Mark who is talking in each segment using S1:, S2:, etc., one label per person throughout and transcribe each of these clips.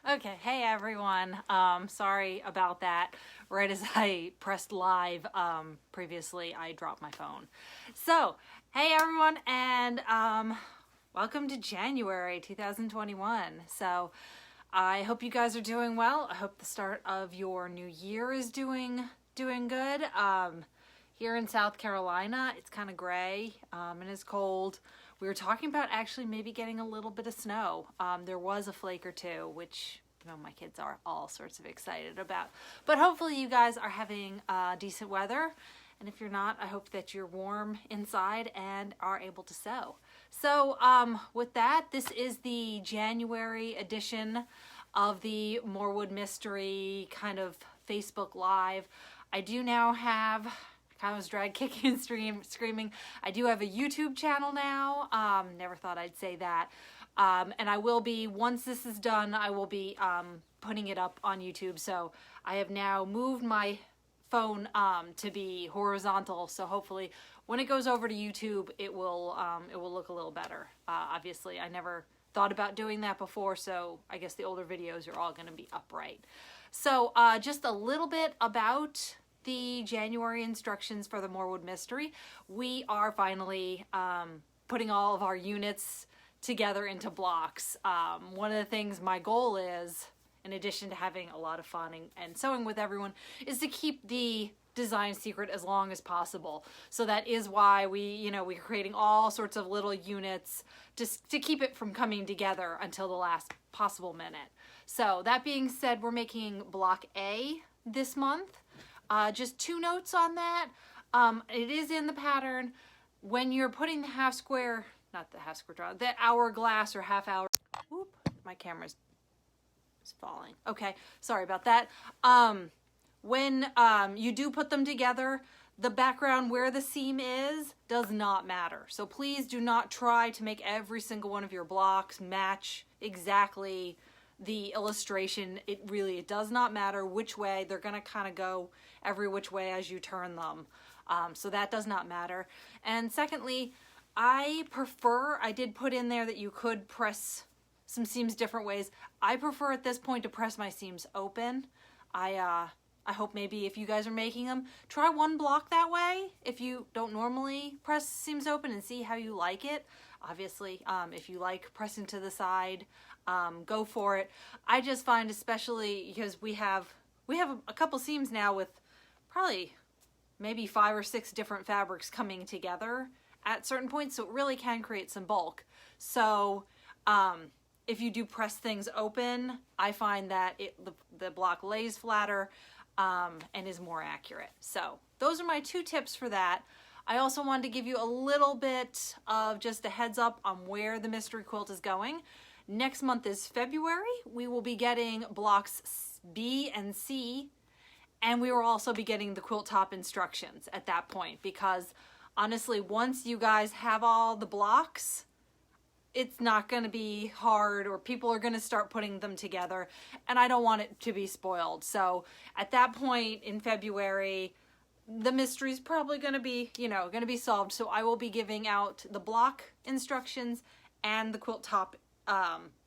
S1: Okay, hey everyone. Sorry about that. Right as I pressed live previously, I dropped my phone. So, hey everyone, and welcome to January 2021. So, I hope you guys are doing well. I hope the start of your new year is doing good. Here in South Carolina, it's kind of gray and it's cold. We were talking about actually maybe getting a little bit of snow. There was a flake or two, which my kids are all sorts of excited about. But hopefully you guys are having decent weather. And if you're not, I hope that you're warm inside and are able to sew. So with that, this is the January edition of the Morewood Mystery kind of Facebook Live. I do now have, I was drag kicking and screaming. I do have a YouTube channel now. Never thought I'd say that. And I will be, once this is done, I will be putting it up on YouTube. So I have now moved my phone to be horizontal. So hopefully when it goes over to YouTube, it will look a little better. Obviously, I never thought about doing that before. So I guess the older videos are all going to be upright. So just a little bit about the January instructions for the Morewood Mystery. We are finally putting all of our units together into blocks. One of the things my goal is, in addition to having a lot of fun and sewing with everyone, is to keep the design secret as long as possible. So that is why we're creating all sorts of little units just to keep it from coming together until the last possible minute. So that being said, we're making block A this month. Just two notes on that. It is in the pattern. When you're putting the half square, not the half square draw, the hourglass or half hour. Whoop, my camera's falling. Okay, sorry about that. When you do put them together, the background where the seam is does not matter. So please do not try to make every single one of your blocks match exactly the illustration. It does not matter which way. They're gonna kind of go every which way as you turn them. So that does not matter. And secondly, I did put in there that you could press some seams different ways. I prefer at this point to press my seams open. I hope maybe if you guys are making them, try one block that way if you don't normally press seams open and see how you like it. Obviously, if you like pressing to the side, go for it. I just find, especially because we have a couple seams now with probably maybe 5 or 6 different fabrics coming together at certain points, so it really can create some bulk. So if you do press things open, I find that the block lays flatter and is more accurate. So those are my 2 tips for that. I also wanted to give you a little bit of just a heads up on where the mystery quilt is going. Next month is February. We will be getting blocks B and C, and we will also be getting the quilt top instructions at that point, because honestly, once you guys have all the blocks, it's not going to be hard, or people are going to start putting them together, and I don't want it to be spoiled. So at that point in February, the mystery is probably going to be, going to be solved. So I will be giving out the block instructions and the quilt top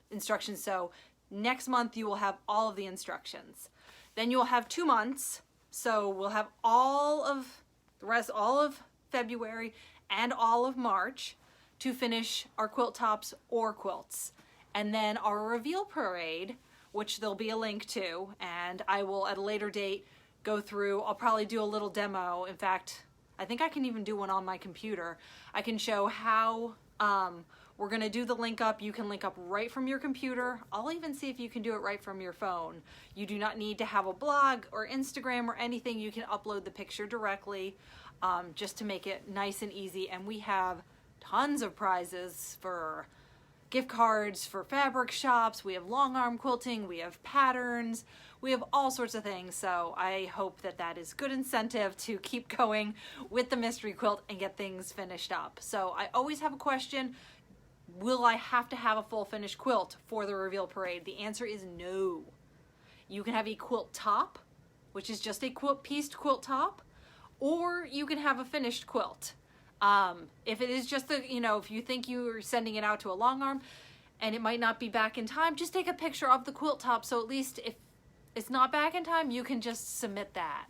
S1: instructions. So next month you will have all of the instructions. Then you'll have 2 months. So we'll have all of February and all of March to finish our quilt tops or quilts. And then our reveal parade, which there'll be a link to, and I will at a later date go through. I'll probably do a little demo. In fact, I think I can even do one on my computer. I can show how we're gonna do the link up. You can link up right from your computer. I'll even see if you can do it right from your phone. You do not need to have a blog or Instagram or anything. You can upload the picture directly just to make it nice and easy. And we have tons of prizes for gift cards for fabric shops. We have long arm quilting, we have patterns, we have all sorts of things. So I hope that that is good incentive to keep going with the mystery quilt and get things finished up. So I always have a question: will I have to have a full finished quilt for the reveal parade? The answer is no. You can have a quilt top, which is just a pieced quilt top, or you can have a finished quilt. If it is just if you think you're sending it out to a long arm and it might not be back in time, just take a picture of the quilt top, so at least if it's not back in time, you can just submit that.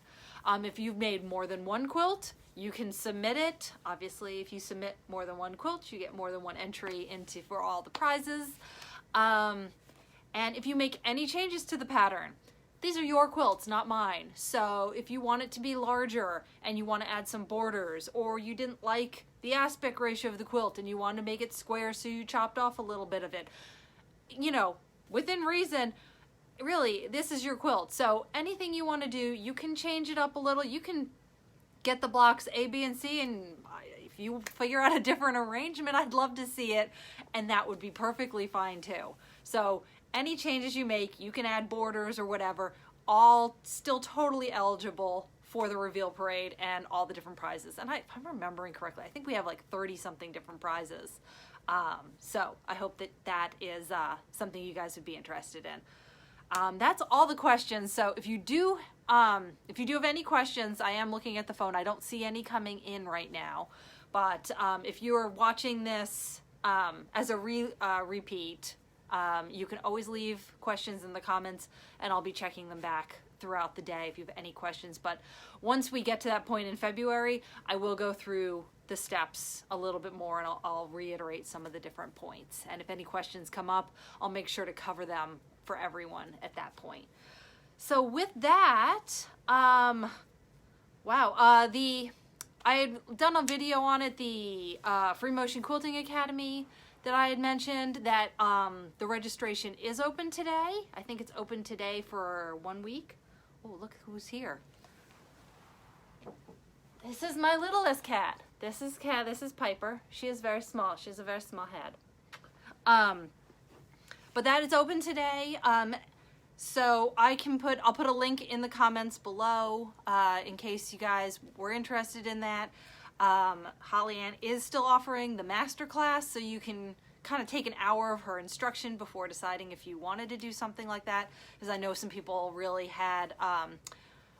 S1: If you've made more than one quilt, you can submit it. Obviously, if you submit more than one quilt, you get more than one entry for all the prizes. And if you make any changes to the pattern, these are your quilts, not mine. So if you want it to be larger and you want to add some borders, or you didn't like the aspect ratio of the quilt and you want to make it square, so you chopped off a little bit of it, you know, within reason, really, this is your quilt. So anything you want to do, you can change it up a little. You can get the blocks A, B, and C, and if you figure out a different arrangement, I'd love to see it, and that would be perfectly fine too. So any changes you make, you can add borders or whatever, all still totally eligible for the reveal parade and all the different prizes. And if I'm remembering correctly, I think we have like 30 something different prizes. So I hope that is something you guys would be interested in. That's all the questions. So if you do have any questions, I am looking at the phone. I don't see any coming in right now, but if you are watching this as a repeat, you can always leave questions in the comments, and I'll be checking them back throughout the day if you have any questions. But once we get to that point in February, I will go through the steps a little bit more, and I'll reiterate some of the different points. And if any questions come up, I'll make sure to cover them for everyone at that point. So with that, I had done a video on it, the Free Motion Quilting Academy that I had mentioned, that the registration is open today. I think it's open today for 1 week. Oh, look who's here. This is my littlest cat. This is Piper. She is very small. She has a very small head. But that is open today. So I'll put a link in the comments below in case you guys were interested in that. Holly Ann is still offering the masterclass, so you can kind of take an hour of her instruction before deciding if you wanted to do something like that, because I know some people really had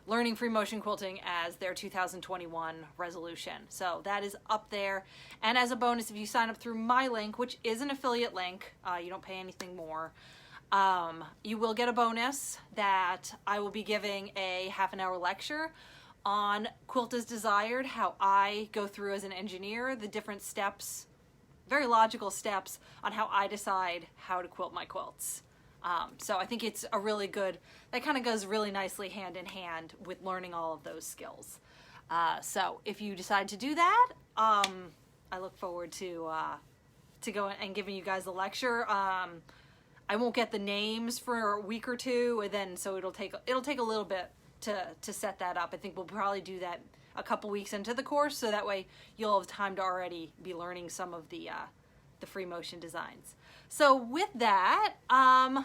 S1: learning free motion quilting as their 2021 resolution. So that is up there. And as a bonus, if you sign up through my link, which is an affiliate link, you don't pay anything more, you will get a bonus that I will be giving a half-an-hour lecture on Quilt as Desired, how I go through as an engineer, the different steps, very logical steps on how I decide how to quilt my quilts. So I think it's a really good, that kind of goes really nicely hand in hand with learning all of those skills. So if you decide to do that, I look forward to going and giving you guys a lecture. I won't get the names for a week or two, and then so it'll take a little bit to set that up. I think we'll probably do that a couple weeks into the course, so that way you'll have time to already be learning some of the free motion designs. So with that, I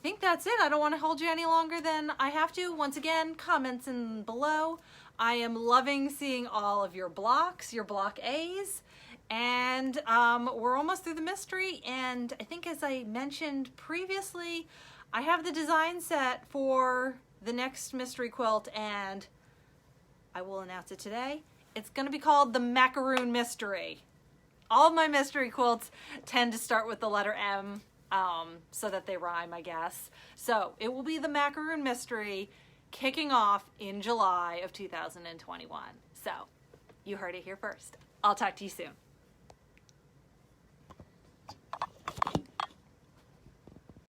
S1: think that's it. I don't want to hold you any longer than I have to. Once again, comments in below. I am loving seeing all of your blocks, your block A's, and we're almost through the mystery. And I think, as I mentioned previously, I have the design set for the next mystery quilt, and I will announce it today. It's going to be called the Macaroon Mystery. All of my mystery quilts tend to start with the letter M, so that they rhyme, I guess. So it will be the Macaroon Mystery, kicking off in July of 2021. So you heard it here first. I'll talk to you soon.